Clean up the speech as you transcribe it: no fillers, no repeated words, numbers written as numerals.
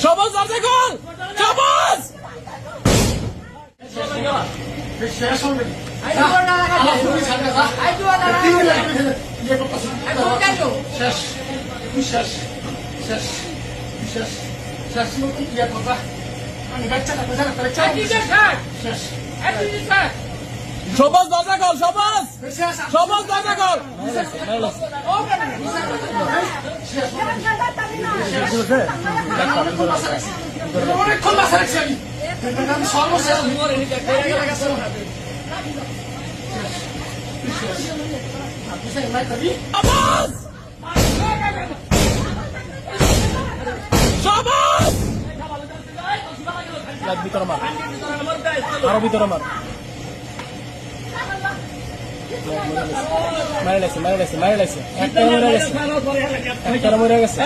সবুজ দরজা খোল, সবুজ। সবুজ দরজা খোল, সবুজ, সবুজ দরজা খোল। অনেকক্ষণ বাসা রাখছি আমি সর্বশেষ ভিতরে মার, আরো ভিতরে মার। মারে লাগছে, মারে লাগছে, মারে লাগছে, একটা মরে গেছে, একটা মরে গেছে।